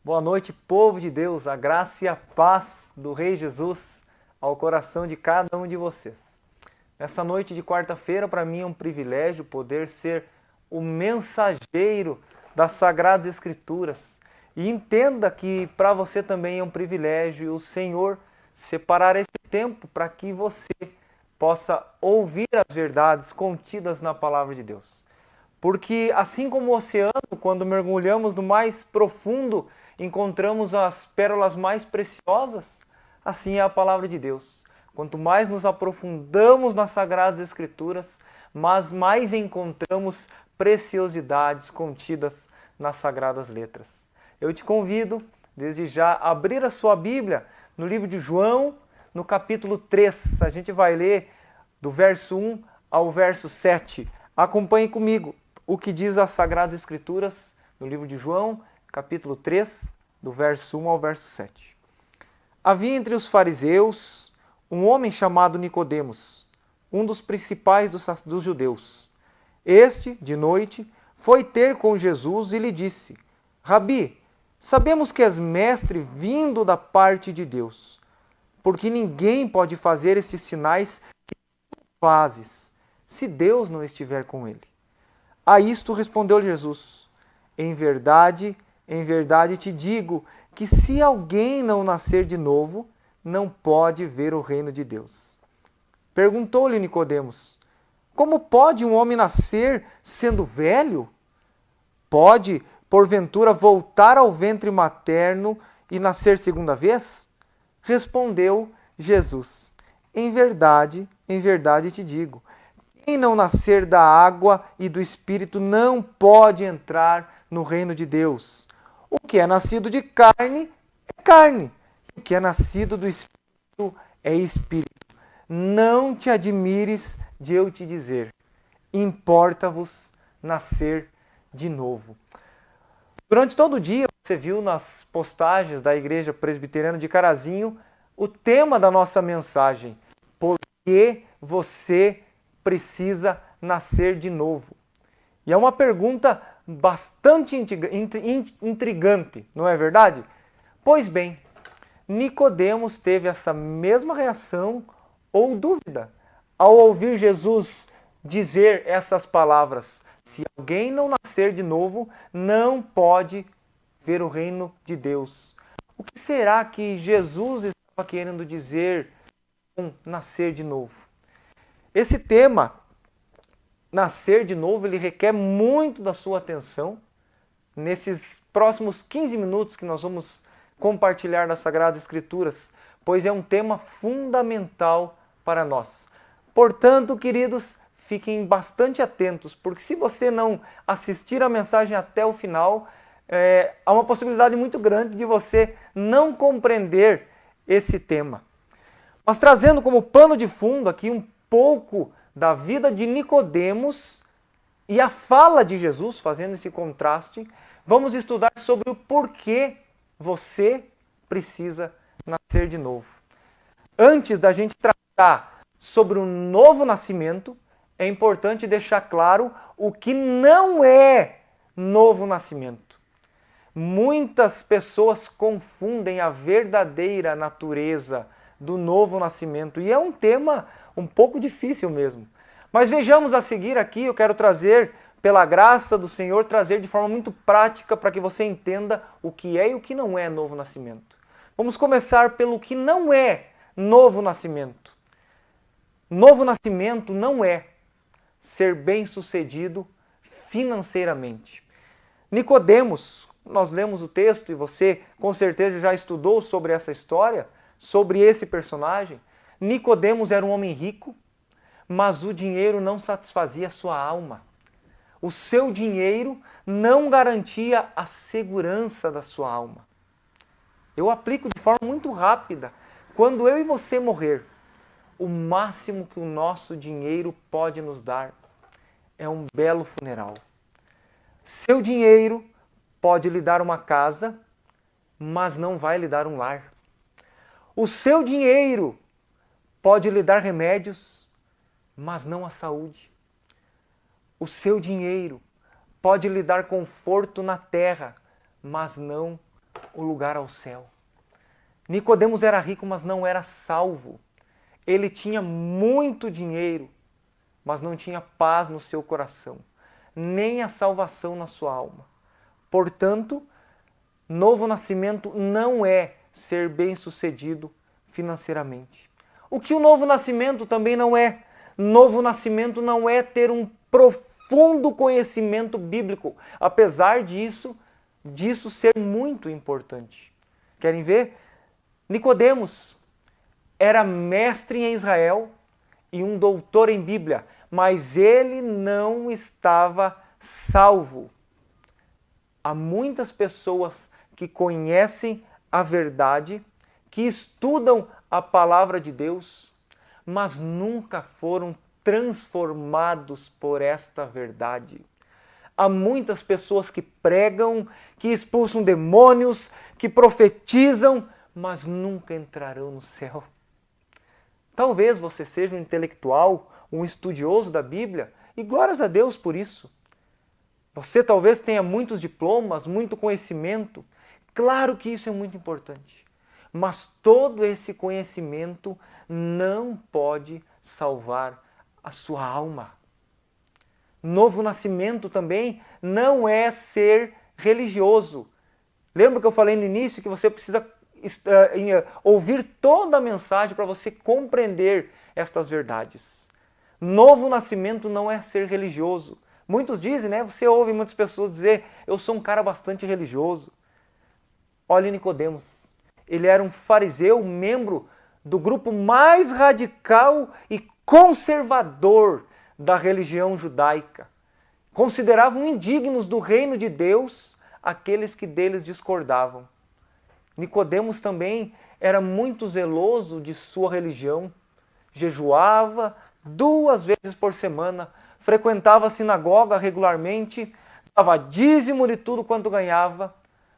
Boa noite, povo de Deus, a graça e a paz do Rei Jesus ao coração de cada um de vocês. Nessa noite de quarta-feira, para mim é um privilégio poder ser o mensageiro das Sagradas Escrituras. E entenda que para você também é um privilégio o Senhor separar esse tempo para que você possa ouvir as verdades contidas na Palavra de Deus. Porque assim como o oceano, quando mergulhamos no mais profundo, encontramos as pérolas mais preciosas, assim é a palavra de Deus. Quanto mais nos aprofundamos nas Sagradas Escrituras, mas mais encontramos preciosidades contidas nas Sagradas Letras. Eu te convido, desde já, a abrir a sua Bíblia no livro de João, no capítulo 3. A gente vai ler do verso 1 ao verso 7. Acompanhe comigo o que diz as Sagradas Escrituras no livro de João, capítulo 3, do verso 1 ao verso 7. Havia entre os fariseus um homem chamado Nicodemos, um dos principais dos judeus. Este, de noite, foi ter com Jesus e lhe disse: Rabi, sabemos que és mestre vindo da parte de Deus, porque ninguém pode fazer estes sinais que tu fazes, se Deus não estiver com ele. A isto respondeu Jesus: em verdade te digo que se alguém não nascer de novo, não pode ver o reino de Deus. Perguntou-lhe Nicodemos: como pode um homem nascer sendo velho? Pode, porventura, voltar ao ventre materno e nascer segunda vez? Respondeu Jesus: em verdade te digo, quem não nascer da água e do Espírito não pode entrar no reino de Deus. O que é nascido de carne é carne, o que é nascido do Espírito é Espírito. Não te admires de eu te dizer, importa-vos nascer de novo. Durante todo o dia, você viu nas postagens da Igreja Presbiteriana de Carazinho o tema da nossa mensagem: por que você precisa nascer de novo? E é uma pergunta bastante intrigante, não é verdade? Pois bem, Nicodemos teve essa mesma reação ou dúvida ao ouvir Jesus dizer essas palavras: se alguém não nascer de novo, não pode ver o reino de Deus. O que será que Jesus estava querendo dizer com nascer de novo? Esse tema, nascer de novo, ele requer muito da sua atenção. Nesses próximos 15 minutos que nós vamos compartilhar das Sagradas Escrituras, pois é um tema fundamental para nós. Portanto, queridos, fiquem bastante atentos, porque se você não assistir a mensagem até o final, há uma possibilidade muito grande de você não compreender esse tema. Mas trazendo como pano de fundo aqui um pouco da vida de Nicodemos e a fala de Jesus, fazendo esse contraste, vamos estudar sobre o porquê você precisa nascer de novo. Antes da gente tratar sobre o novo nascimento, é importante deixar claro o que não é novo nascimento. Muitas pessoas confundem a verdadeira natureza do novo nascimento, e é um tema um pouco difícil mesmo. Mas vejamos a seguir aqui, eu quero trazer, pela graça do Senhor, trazer de forma muito prática para que você entenda o que é e o que não é novo nascimento. Vamos começar pelo que não é novo nascimento. Novo nascimento não é ser bem-sucedido financeiramente. Nicodemos, nós lemos o texto e você com certeza já estudou sobre essa história, sobre esse personagem. Nicodemos era um homem rico, mas o dinheiro não satisfazia a sua alma. O seu dinheiro não garantia a segurança da sua alma. Eu aplico de forma muito rápida. Quando eu e você morrer, o máximo que o nosso dinheiro pode nos dar é um belo funeral. Seu dinheiro pode lhe dar uma casa, mas não vai lhe dar um lar. O seu dinheiro pode lhe dar remédios, mas não a saúde. O seu dinheiro pode lhe dar conforto na terra, mas não o lugar ao céu. Nicodemos era rico, mas não era salvo. Ele tinha muito dinheiro, mas não tinha paz no seu coração, nem a salvação na sua alma. Portanto, novo nascimento não é ser bem-sucedido financeiramente. O que o novo nascimento também não é. Novo nascimento não é ter um profundo conhecimento bíblico, apesar disso ser muito importante. Querem ver? Nicodemos era mestre em Israel e um doutor em Bíblia, mas ele não estava salvo. Há muitas pessoas que conhecem a verdade, que estudam a palavra de Deus, mas nunca foram transformados por esta verdade. Há muitas pessoas que pregam, que expulsam demônios, que profetizam, mas nunca entrarão no céu. Talvez você seja um intelectual, um estudioso da Bíblia, e glórias a Deus por isso. Você talvez tenha muitos diplomas, muito conhecimento. Claro que isso é muito importante. Mas todo esse conhecimento não pode salvar a sua alma. Novo nascimento também não é ser religioso. Lembra que eu falei no início que você precisa ouvir toda a mensagem para você compreender estas verdades. Novo nascimento não é ser religioso. Muitos dizem, né? Você ouve muitas pessoas dizer, eu sou um cara bastante religioso. Olha Nicodemos, ele era um fariseu, membro do grupo mais radical e conservador da religião judaica. Consideravam indignos do reino de Deus aqueles que deles discordavam. Nicodemos também era muito zeloso de sua religião, jejuava 2 vezes por semana, frequentava a sinagoga regularmente, dava dízimo de tudo quanto ganhava,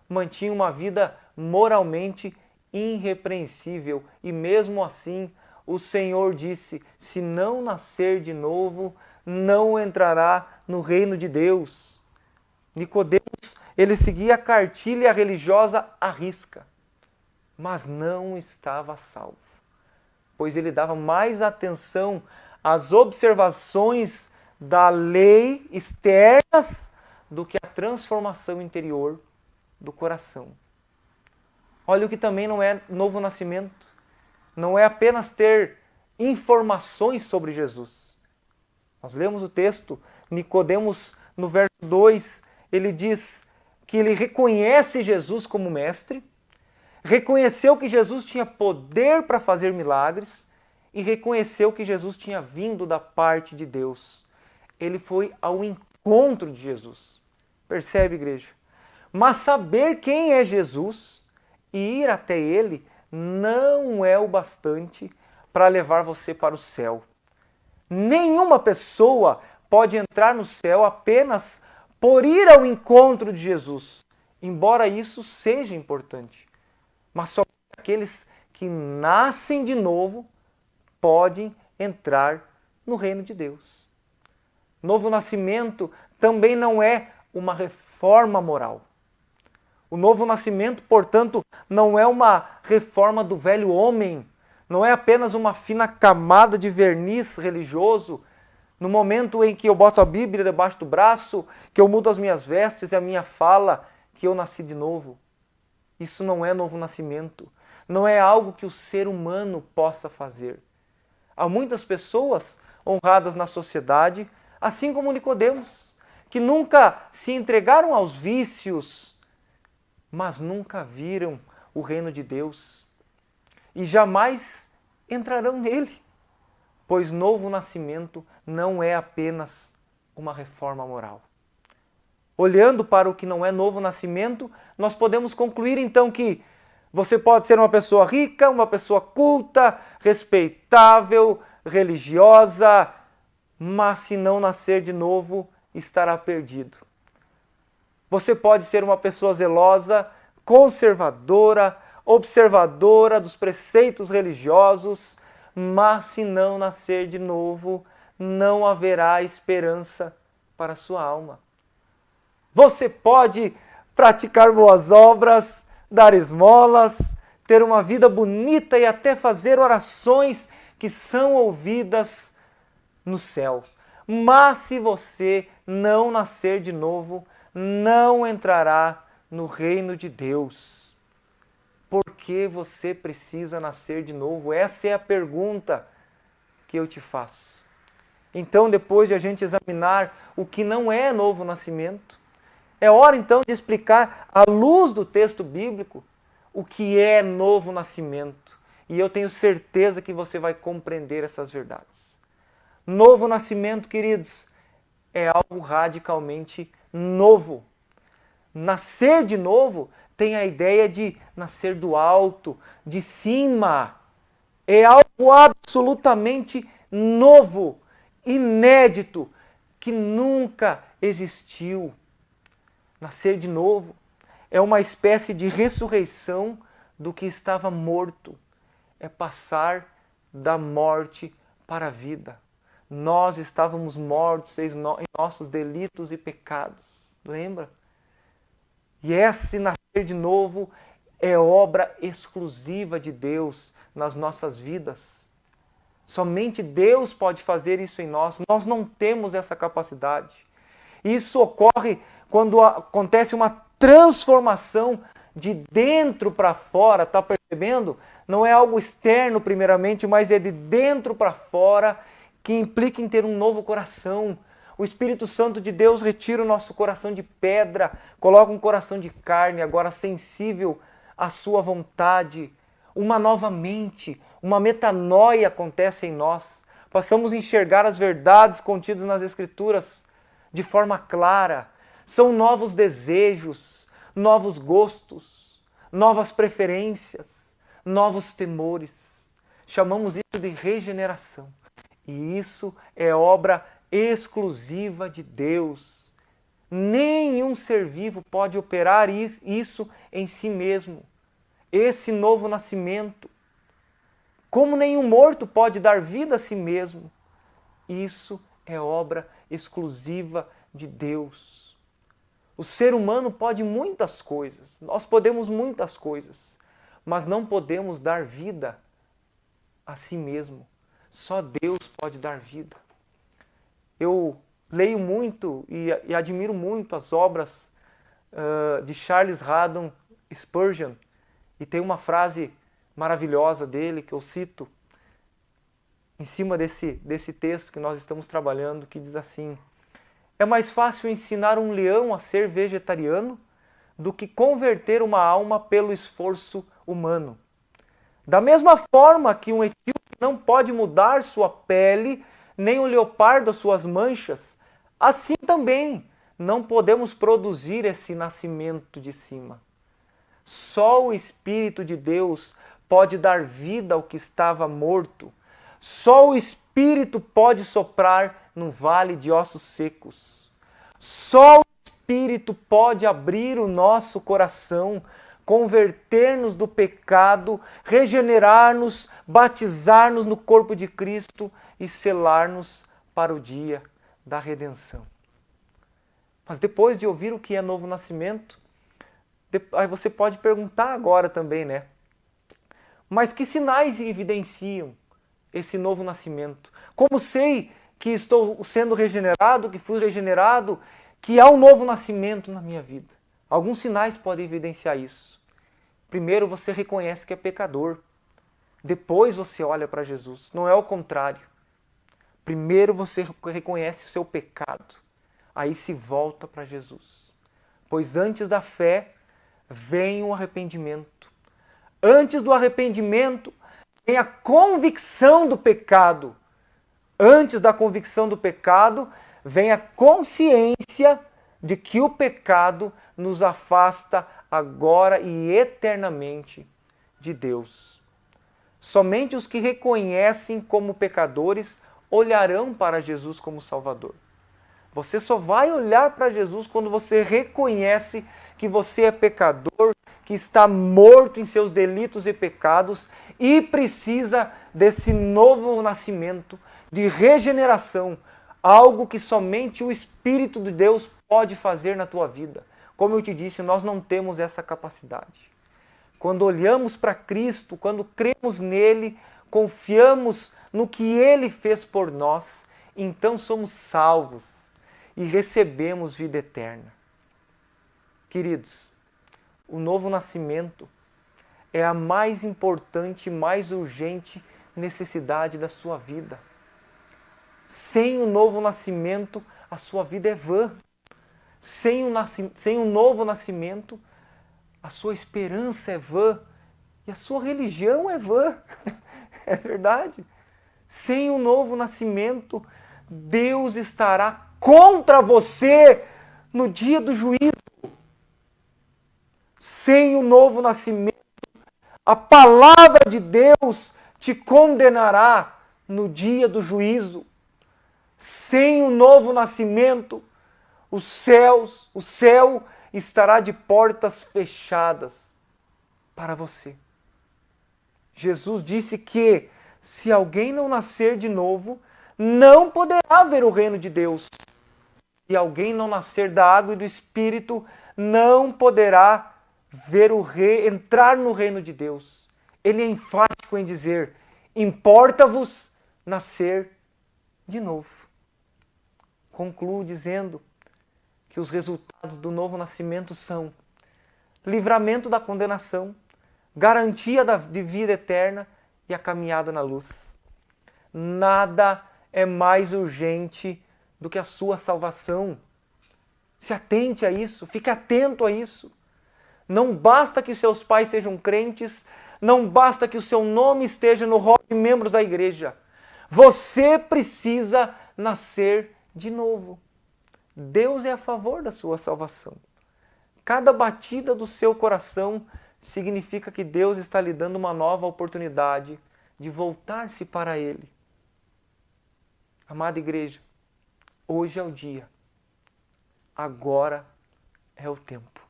mantinha uma vida moralmente irrepreensível e mesmo assim o Senhor disse, se não nascer de novo, não entrará no reino de Deus. Nicodemos, ele seguia a cartilha religiosa à risca, mas não estava salvo, pois ele dava mais atenção às observações da lei externas do que a transformação interior do coração. Olha o que também não é novo nascimento, não é apenas ter informações sobre Jesus. Nós lemos o texto, Nicodemos, no verso 2, ele diz que ele reconhece Jesus como mestre, reconheceu que Jesus tinha poder para fazer milagres e reconheceu que Jesus tinha vindo da parte de Deus. Ele foi ao encontro de Jesus. Percebe, igreja? Mas saber quem é Jesus e ir até ele não é o bastante para levar você para o céu. Nenhuma pessoa pode entrar no céu apenas por ir ao encontro de Jesus, embora isso seja importante. Mas só aqueles que nascem de novo podem entrar no reino de Deus. Novo nascimento também não é uma reforma moral. O novo nascimento, portanto, não é uma reforma do velho homem, não é apenas uma fina camada de verniz religioso, no momento em que eu boto a Bíblia debaixo do braço, que eu mudo as minhas vestes e a minha fala, que eu nasci de novo. Isso não é novo nascimento, não é algo que o ser humano possa fazer. Há muitas pessoas honradas na sociedade, assim como Nicodemos, que nunca se entregaram aos vícios, mas nunca viram o reino de Deus e jamais entrarão nele, pois novo nascimento não é apenas uma reforma moral. Olhando para o que não é novo nascimento, nós podemos concluir então que você pode ser uma pessoa rica, uma pessoa culta, respeitável, religiosa, mas se não nascer de novo, estará perdido. Você pode ser uma pessoa zelosa, conservadora, observadora dos preceitos religiosos, mas se não nascer de novo, não haverá esperança para a sua alma. Você pode praticar boas obras, dar esmolas, ter uma vida bonita e até fazer orações que são ouvidas no céu. Mas se você não nascer de novo, não entrará no reino de Deus. Por que você precisa nascer de novo? Essa é a pergunta que eu te faço. Então, depois de a gente examinar o que não é novo nascimento, é hora então de explicar, à luz do texto bíblico, o que é novo nascimento. E eu tenho certeza que você vai compreender essas verdades. Novo nascimento, queridos, é algo radicalmente novo. Nascer de novo tem a ideia de nascer do alto, de cima. É algo absolutamente novo, inédito, que nunca existiu. Nascer de novo é uma espécie de ressurreição do que estava morto. É passar da morte para a vida. Nós estávamos mortos em nossos delitos e pecados. Lembra? E esse nascer de novo é obra exclusiva de Deus nas nossas vidas. Somente Deus pode fazer isso em nós. Nós não temos essa capacidade. Isso ocorre quando acontece uma transformação de dentro para fora, está percebendo? Não é algo externo primeiramente, mas é de dentro para fora, que implica em ter um novo coração. O Espírito Santo de Deus retira o nosso coração de pedra, coloca um coração de carne, agora sensível à sua vontade. Uma nova mente, uma metanoia acontece em nós. Passamos a enxergar as verdades contidas nas Escrituras de forma clara. São novos desejos, novos gostos, novas preferências, novos temores. Chamamos isso de regeneração. E isso é obra exclusiva de Deus. Nenhum ser vivo pode operar isso em si mesmo. Esse novo nascimento. Como nenhum morto pode dar vida a si mesmo. Isso é obra exclusiva de Deus. O ser humano pode muitas coisas, nós podemos muitas coisas, mas não podemos dar vida a si mesmo. Só Deus pode dar vida. Eu leio muito e admiro muito as obras de Charles Haddon Spurgeon, e tem uma frase maravilhosa dele que eu cito em cima desse texto que nós estamos trabalhando, que diz assim: é mais fácil ensinar um leão a ser vegetariano do que converter uma alma pelo esforço humano. Da mesma forma que um etíope não pode mudar sua pele, nem o leopardo as suas manchas, assim também não podemos produzir esse nascimento de cima. Só o Espírito de Deus pode dar vida ao que estava morto. Só o Espírito pode soprar num vale de ossos secos. Só o Espírito pode abrir o nosso coração, converter-nos do pecado, regenerar-nos, batizar-nos no corpo de Cristo e selar-nos para o dia da redenção. Mas depois de ouvir o que é novo nascimento, aí você pode perguntar agora também, né? Mas que sinais evidenciam esse novo nascimento? Como sei que estou sendo regenerado, que fui regenerado, que há um novo nascimento na minha vida? Alguns sinais podem evidenciar isso. Primeiro, você reconhece que é pecador. Depois você olha para Jesus. Não é o contrário. Primeiro você reconhece o seu pecado. Aí se volta para Jesus. Pois antes da fé vem o arrependimento. Antes do arrependimento vem a convicção do pecado. Antes da convicção do pecado vem a consciência de que o pecado nos afasta agora e eternamente de Deus. Somente os que reconhecem como pecadores olharão para Jesus como Salvador. Você só vai olhar para Jesus quando você reconhece que você é pecador, que está morto em seus delitos e pecados e precisa desse novo nascimento, de regeneração, algo que somente o Espírito de Deus pode fazer na tua vida. Como eu te disse, nós não temos essa capacidade. Quando olhamos para Cristo, quando cremos nele, confiamos no que ele fez por nós, então somos salvos e recebemos vida eterna. Queridos, o novo nascimento é a mais importante e mais urgente necessidade da sua vida. Sem o novo nascimento, a sua vida é vã. Sem o novo nascimento, a sua esperança é vã e a sua religião é vã. É verdade. Sem o novo nascimento, Deus estará contra você no dia do juízo. Sem o novo nascimento, a palavra de Deus te condenará no dia do juízo. Sem o novo nascimento, o céu estará de portas fechadas para você. Jesus disse que se alguém não nascer de novo, não poderá ver o reino de Deus. Se alguém não nascer da água e do Espírito, não poderá entrar no reino de Deus. Ele é enfático em dizer: importa-vos nascer de novo. Concluo dizendo que os resultados do novo nascimento são livramento da condenação, garantia de vida eterna e a caminhada na luz. Nada é mais urgente do que a sua salvação. Se atente a isso, fique atento a isso. Não basta que seus pais sejam crentes, não basta que o seu nome esteja no rol de membros da igreja. Você precisa nascer de novo. Deus é a favor da sua salvação. Cada batida do seu coração significa que Deus está lhe dando uma nova oportunidade de voltar-se para Ele. Amada igreja, hoje é o dia. Agora é o tempo.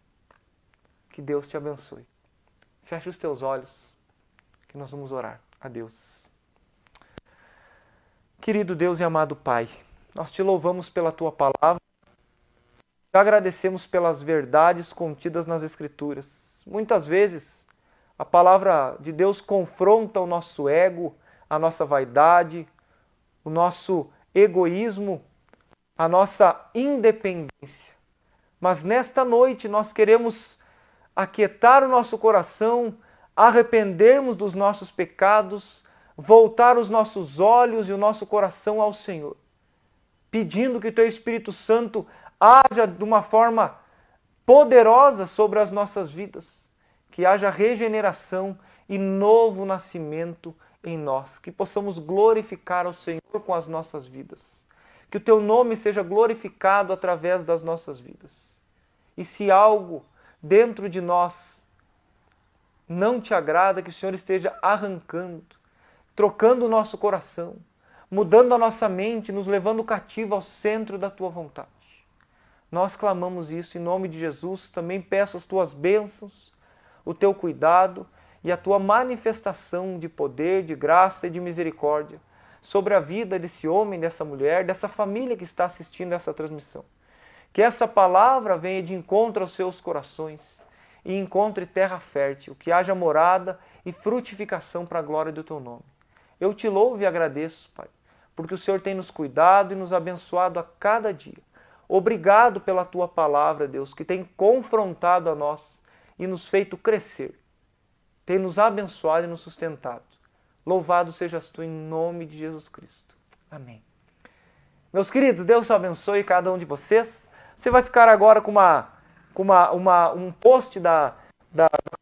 Que Deus te abençoe. Feche os teus olhos, que nós vamos orar a Deus. Querido Deus e amado Pai, nós te louvamos pela Tua palavra, te agradecemos pelas verdades contidas nas Escrituras. Muitas vezes, a palavra de Deus confronta o nosso ego, a nossa vaidade, o nosso egoísmo, a nossa independência. Mas nesta noite nós queremos aquietar o nosso coração, arrependermos dos nossos pecados, voltar os nossos olhos e o nosso coração ao Senhor, pedindo que o Teu Espírito Santo haja de uma forma poderosa sobre as nossas vidas, que haja regeneração e novo nascimento em nós, que possamos glorificar ao Senhor com as nossas vidas, que o Teu nome seja glorificado através das nossas vidas. E se algo dentro de nós não Te agrada, que o Senhor esteja arrancando, trocando o nosso coração, mudando a nossa mente, nos levando cativo ao centro da Tua vontade. Nós clamamos isso em nome de Jesus. Também peço as Tuas bênçãos, o Teu cuidado e a Tua manifestação de poder, de graça e de misericórdia sobre a vida desse homem, dessa mulher, dessa família que está assistindo essa transmissão. Que essa palavra venha de encontro aos seus corações e encontre terra fértil, que haja morada e frutificação para a glória do Teu nome. Eu Te louvo e agradeço, Pai, porque o Senhor tem nos cuidado e nos abençoado a cada dia. Obrigado pela Tua palavra, Deus, que tem confrontado a nós e nos feito crescer. Tem nos abençoado e nos sustentado. Louvado sejas Tu em nome de Jesus Cristo. Amém. Meus queridos, Deus abençoe cada um de vocês. Você vai ficar agora com um post da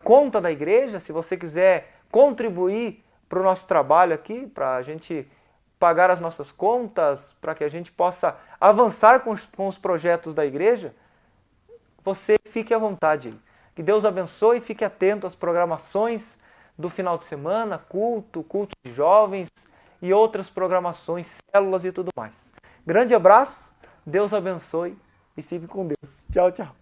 conta da igreja, se você quiser contribuir para o nosso trabalho aqui, para a gente pagar as nossas contas, para que a gente possa avançar com os projetos da igreja, você fique à vontade. Que Deus abençoe e fique atento às programações do final de semana, culto de jovens e outras programações, células e tudo mais. Grande abraço, Deus abençoe e fique com Deus. Tchau, tchau.